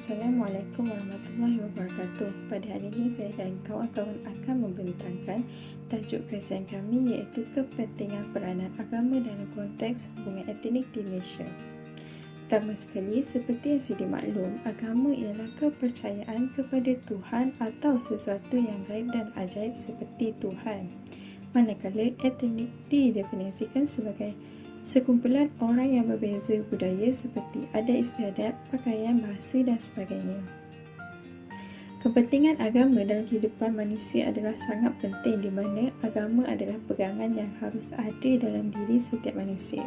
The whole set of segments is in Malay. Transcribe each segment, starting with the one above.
Assalamualaikum warahmatullahi wabarakatuh. Pada hari ini saya dan kawan-kawan akan membentangkan tajuk kajian kami iaitu kepentingan peranan agama dalam konteks hubungan etnik di Malaysia. Pertama sekali, seperti yang sedia maklum, agama ialah kepercayaan kepada Tuhan atau sesuatu yang gaib dan ajaib seperti Tuhan. Manakala etnik didefinisikan sebagai sekumpulan orang yang berbeza budaya seperti adat istiadat, pakaian, bahasa dan sebagainya. Kepentingan agama dalam kehidupan manusia adalah sangat penting di mana agama adalah pegangan yang harus ada dalam diri setiap manusia.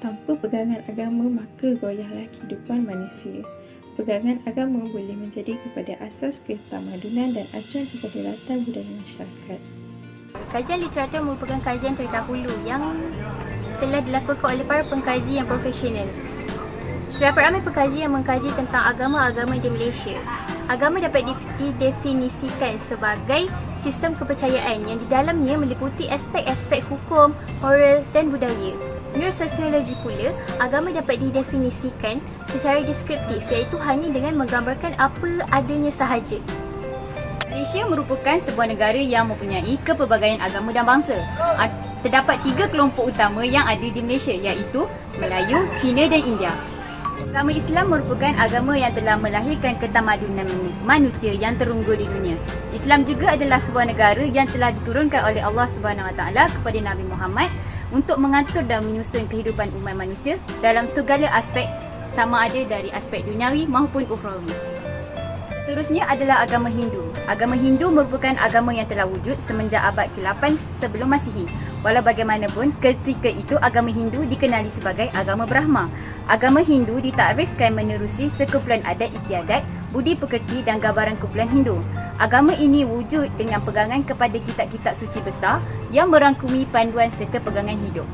Tanpa pegangan agama maka goyahlah kehidupan manusia. Pegangan agama boleh menjadi kepada asas ketamadunan dan acuan kepada latar budaya masyarakat. Kajian literatur merupakan kajian terdahulu yang telah dilakukan oleh para pengkaji yang profesional. Terdapat ramai pengkaji yang mengkaji tentang agama-agama di Malaysia. Agama dapat didefinisikan sebagai sistem kepercayaan yang di dalamnya meliputi aspek-aspek hukum, moral dan budaya. Menurut sosiologi pula, agama dapat didefinisikan secara deskriptif iaitu hanya dengan menggambarkan apa adanya sahaja. Malaysia merupakan sebuah negara yang mempunyai kepelbagaian agama dan bangsa. Terdapat 3 kelompok utama yang ada di Malaysia iaitu Melayu, Cina dan India. Agama Islam merupakan agama yang telah melahirkan ketamadunan manusia yang terunggul di dunia. Islam juga adalah sebuah negara yang telah diturunkan oleh Allah SWT kepada Nabi Muhammad untuk mengatur dan menyusun kehidupan umat manusia dalam segala aspek, sama ada dari aspek duniawi maupun ukhrawi. Seterusnya adalah agama Hindu. Agama Hindu merupakan agama yang telah wujud semenjak abad ke-8 sebelum Masihi. Walau bagaimanapun, ketika itu agama Hindu dikenali sebagai agama Brahma. Agama Hindu ditakrifkan menerusi sekumpulan adat istiadat, budi pekerti dan gambaran kumpulan Hindu. Agama ini wujud dengan pegangan kepada kitab-kitab suci besar yang merangkumi panduan serta pegangan hidup.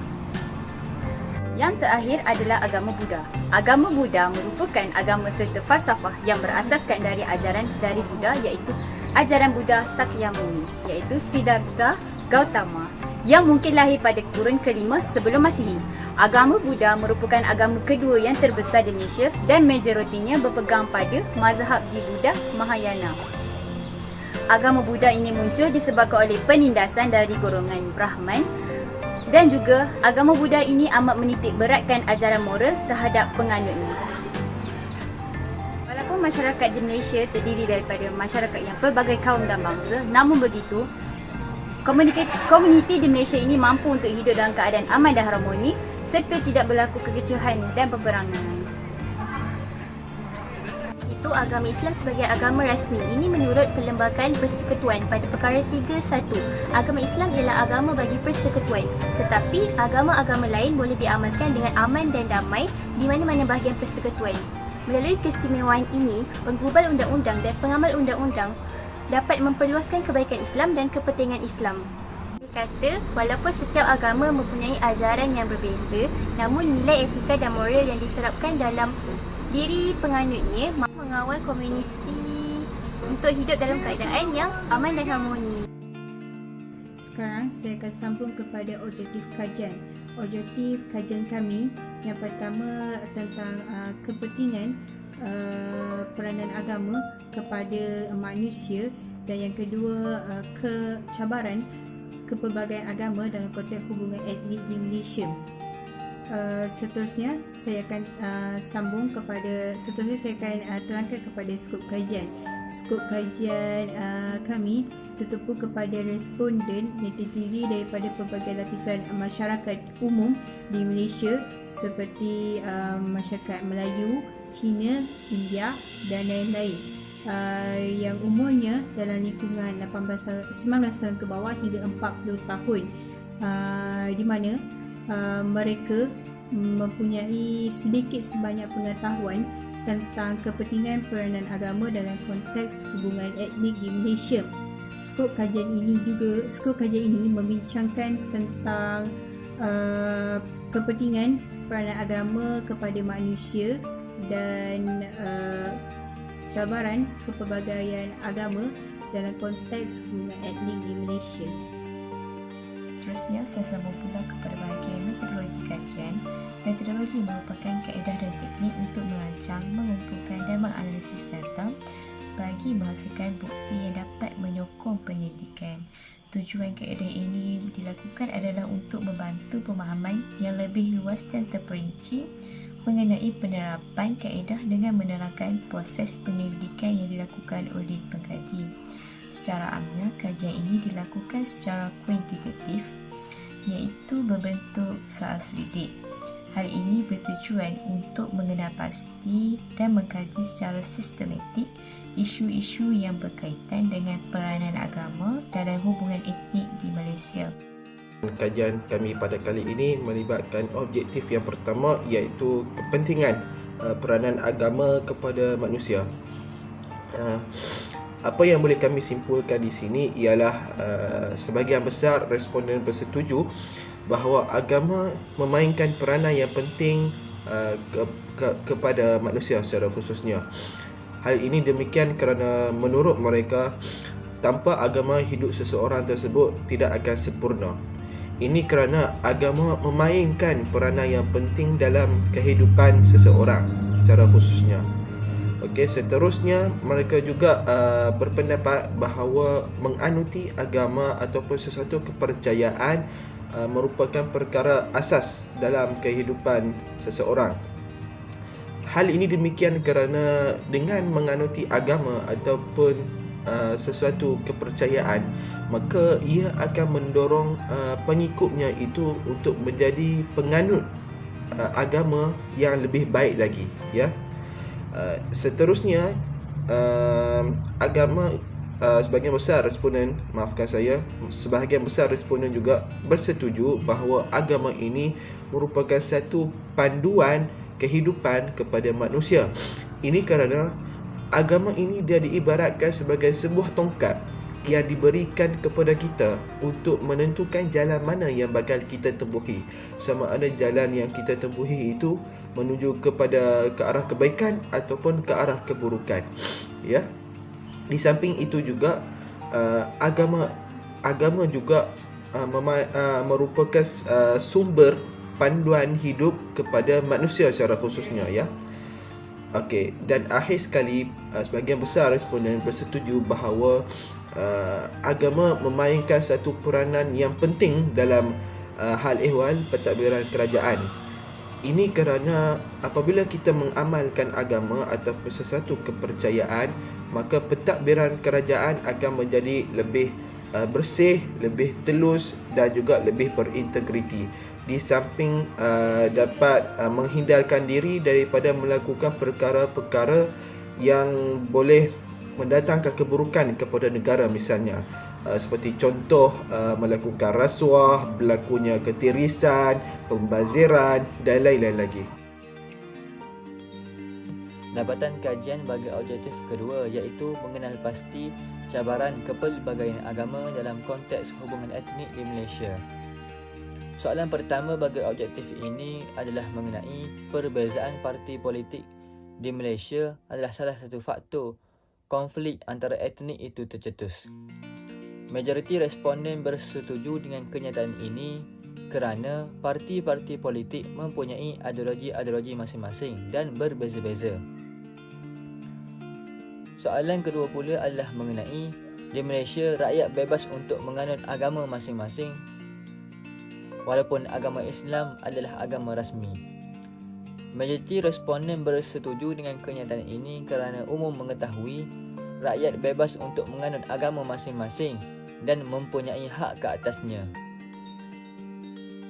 Yang terakhir adalah agama Buddha. Agama Buddha merupakan agama serta falsafah yang berasaskan dari ajaran dari Buddha iaitu ajaran Buddha Sakyamuni iaitu Siddhartha Gautama yang mungkin lahir pada kurun ke-5 sebelum Masihi. Agama Buddha merupakan agama kedua yang terbesar di Malaysia dan majoritinya berpegang pada mazhab di Buddha Mahayana. Agama Buddha ini muncul disebabkan oleh penindasan dari golongan Brahman. Dan juga, agama Buddha ini amat menitik beratkan ajaran moral terhadap penganutnya. Walaupun masyarakat di Malaysia terdiri daripada masyarakat yang pelbagai kaum dan bangsa, namun begitu, komuniti di Malaysia ini mampu untuk hidup dalam keadaan aman dan harmoni serta tidak berlaku kekecohan dan peperangan. Itu agama Islam sebagai agama rasmi. Ini menurut Perlembagaan Persekutuan pada perkara 3.1. Agama Islam ialah agama bagi persekutuan. Tetapi agama-agama lain boleh diamalkan dengan aman dan damai di mana-mana bahagian persekutuan. Melalui keistimewaan ini, penggubal undang-undang dan pengamal undang-undang dapat memperluaskan kebaikan Islam dan kepentingan Islam. Dia kata, walaupun setiap agama mempunyai ajaran yang berbeza, namun nilai etika dan moral yang diterapkan dalam diri penganutnya mengawal komuniti untuk hidup dalam keadaan yang aman dan harmoni. Sekarang saya akan sambung kepada objektif kajian. Objektif kajian kami yang pertama tentang kepentingan peranan agama kepada manusia dan yang kedua kecabaran kepelbagaian agama dalam konteks hubungan etnik di Malaysia. Seterusnya saya akan terangkan kepada skop kajian. Skop kajian kami tertumpu kepada responden yang terdiri daripada pelbagai lapisan masyarakat umum di Malaysia seperti masyarakat Melayu, Cina, India dan lain-lain. Yang umurnya dalam lingkungan 19 tahun ke bawah hingga 40 tahun, di mana mereka mempunyai sedikit sebanyak pengetahuan tentang kepentingan peranan agama dalam konteks hubungan etnik di Malaysia. Skop kajian ini membincangkan tentang kepentingan peranan agama kepada manusia dan cabaran kepelbagaian agama dalam konteks hubungan etnik di Malaysia. Seterusnya, saya sambung pula kepada bahagian metodologi kajian Metodologi merupakan kaedah dan teknik untuk merancang, mengumpulkan dan menganalisis data bagi menghasilkan bukti yang dapat menyokong penyelidikan. Tujuan kaedah ini dilakukan adalah untuk membantu pemahaman yang lebih luas dan terperinci mengenai penerapan kaedah dengan menerangkan proses penyelidikan yang dilakukan oleh pengkaji. Secara amnya, kajian ini dilakukan secara kuantitatif, iaitu berbentuk soal selidik. Hal ini bertujuan untuk mengenal pasti dan mengkaji secara sistematik isu-isu yang berkaitan dengan peranan agama dalam hubungan etnik di Malaysia. Kajian kami pada kali ini melibatkan objektif yang pertama, iaitu kepentingan peranan agama kepada manusia. Apa yang boleh kami simpulkan di sini ialah sebahagian besar responden bersetuju bahawa agama memainkan peranan yang penting kepada manusia secara khususnya. Hal ini demikian kerana menurut mereka, tanpa agama hidup seseorang tersebut tidak akan sempurna. Ini kerana agama memainkan peranan yang penting dalam kehidupan seseorang secara khususnya. Okey, seterusnya mereka juga berpendapat bahawa menganuti agama ataupun sesuatu kepercayaan merupakan perkara asas dalam kehidupan seseorang. Hal ini demikian kerana dengan menganuti agama ataupun sesuatu kepercayaan, maka ia akan mendorong pengikutnya itu untuk menjadi penganut agama yang lebih baik lagi, ya. Seterusnya, agama sebahagian besar responden juga bersetuju bahawa agama ini merupakan satu panduan kehidupan kepada manusia. Ini kerana agama ini dia diibaratkan sebagai sebuah tongkat yang diberikan kepada kita untuk menentukan jalan mana yang bakal kita tempuhi. Sama ada jalan yang kita tempuhi itu menuju ke arah kebaikan ataupun ke arah keburukan. Ya. Di samping itu juga agama juga merupakan sumber panduan hidup kepada manusia secara khususnya, ya. Okey, dan akhir sekali, sebahagian besar responden bersetuju bahawa agama memainkan satu peranan yang penting dalam hal ehwal pentadbiran kerajaan. Ini kerana apabila kita mengamalkan agama ataupun sesuatu kepercayaan, maka pentadbiran kerajaan akan menjadi lebih bersih, lebih telus dan juga lebih berintegriti. Di samping dapat menghindarkan diri daripada melakukan perkara-perkara yang boleh mendatangkan keburukan kepada negara, misalnya seperti contoh melakukan rasuah, berlakunya ketirisan, pembaziran dan lain-lain lagi. Dapatan kajian bagi objektif kedua, iaitu mengenal pasti cabaran kepelbagaian agama dalam konteks hubungan etnik di Malaysia. Soalan pertama bagi objektif ini adalah mengenai perbezaan parti politik di Malaysia adalah salah satu faktor konflik antara etnik itu tercetus. Majoriti responden bersetuju dengan kenyataan ini kerana parti-parti politik mempunyai ideologi masing-masing dan berbeza-beza. Soalan kedua pula adalah mengenai di Malaysia rakyat bebas untuk menganut agama masing-masing walaupun agama Islam adalah agama rasmi. Majoriti responden bersetuju dengan kenyataan ini kerana umum mengetahui rakyat bebas untuk menganut agama masing-masing dan mempunyai hak ke atasnya.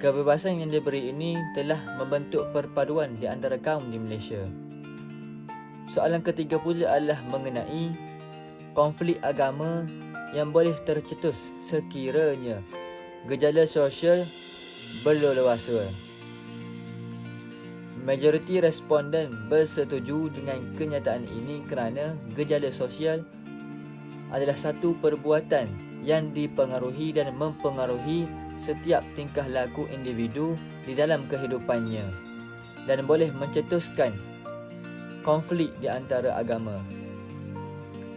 Kebebasan yang diberi ini telah membentuk perpaduan di antara kaum di Malaysia. Soalan ketiga pula adalah mengenai konflik agama yang boleh tercetus sekiranya gejala sosial berleluasa. Majoriti responden bersetuju dengan kenyataan ini kerana gejala sosial adalah satu perbuatan yang dipengaruhi dan mempengaruhi setiap tingkah laku individu di dalam kehidupannya dan boleh mencetuskan konflik di antara agama.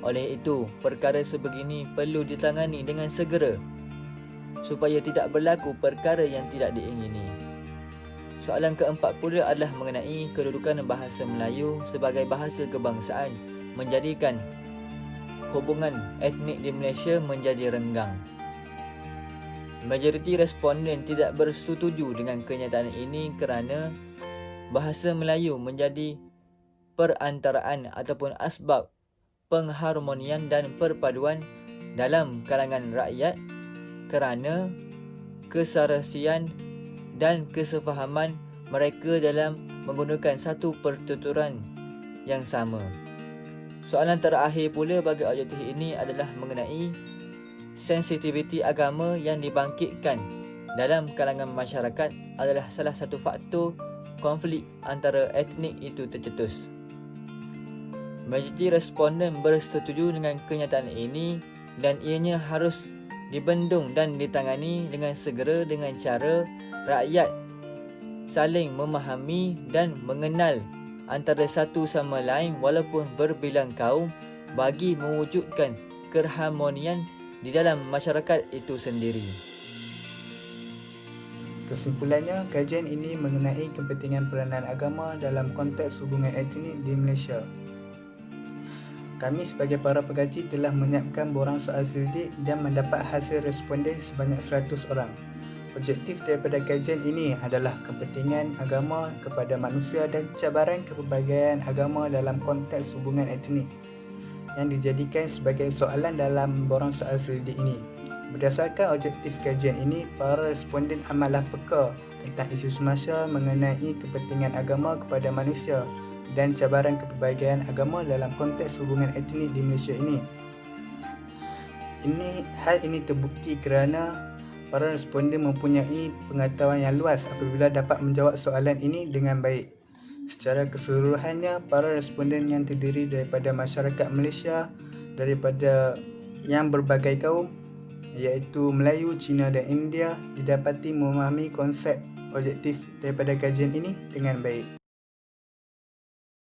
Oleh itu, perkara sebegini perlu ditangani dengan segera supaya tidak berlaku perkara yang tidak diingini. Soalan keempat pula adalah mengenai kedudukan bahasa Melayu sebagai bahasa kebangsaan menjadikan hubungan etnik di Malaysia menjadi renggang. Majoriti responden tidak bersetuju dengan kenyataan ini kerana bahasa Melayu menjadi perantaraan ataupun asbab pengharmonian dan perpaduan dalam kalangan rakyat kerana keserasian dan kesefahaman mereka dalam menggunakan satu pertuturan yang sama. Soalan terakhir pula bagi objektif ini adalah mengenai sensitiviti agama yang dibangkitkan dalam kalangan masyarakat adalah salah satu faktor konflik antara etnik itu tercetus. Majoriti responden bersetuju dengan kenyataan ini dan ianya harus dibendung dan ditangani dengan segera dengan cara rakyat saling memahami dan mengenal antara satu sama lain walaupun berbilang kaum bagi mewujudkan keharmonian di dalam masyarakat itu sendiri. Kesimpulannya, kajian ini mengenai kepentingan peranan agama dalam konteks hubungan etnik di Malaysia. Kami sebagai para pengaji telah menyiapkan borang soal selidik dan mendapat hasil responden sebanyak 100 orang. Objektif daripada kajian ini adalah kepentingan agama kepada manusia dan cabaran kepelbagaian agama dalam konteks hubungan etnik yang dijadikan sebagai soalan dalam borang soal selidik ini. Berdasarkan objektif kajian ini, para responden amatlah peka tentang isu semasa mengenai kepentingan agama kepada manusia dan cabaran kepelbagaian agama dalam konteks hubungan etnik di Malaysia ini. Hal ini terbukti kerana para responden mempunyai pengetahuan yang luas apabila dapat menjawab soalan ini dengan baik. Secara keseluruhannya, para responden yang terdiri daripada masyarakat Malaysia daripada yang berbagai kaum iaitu Melayu, Cina dan India didapati memahami konsep objektif daripada kajian ini dengan baik.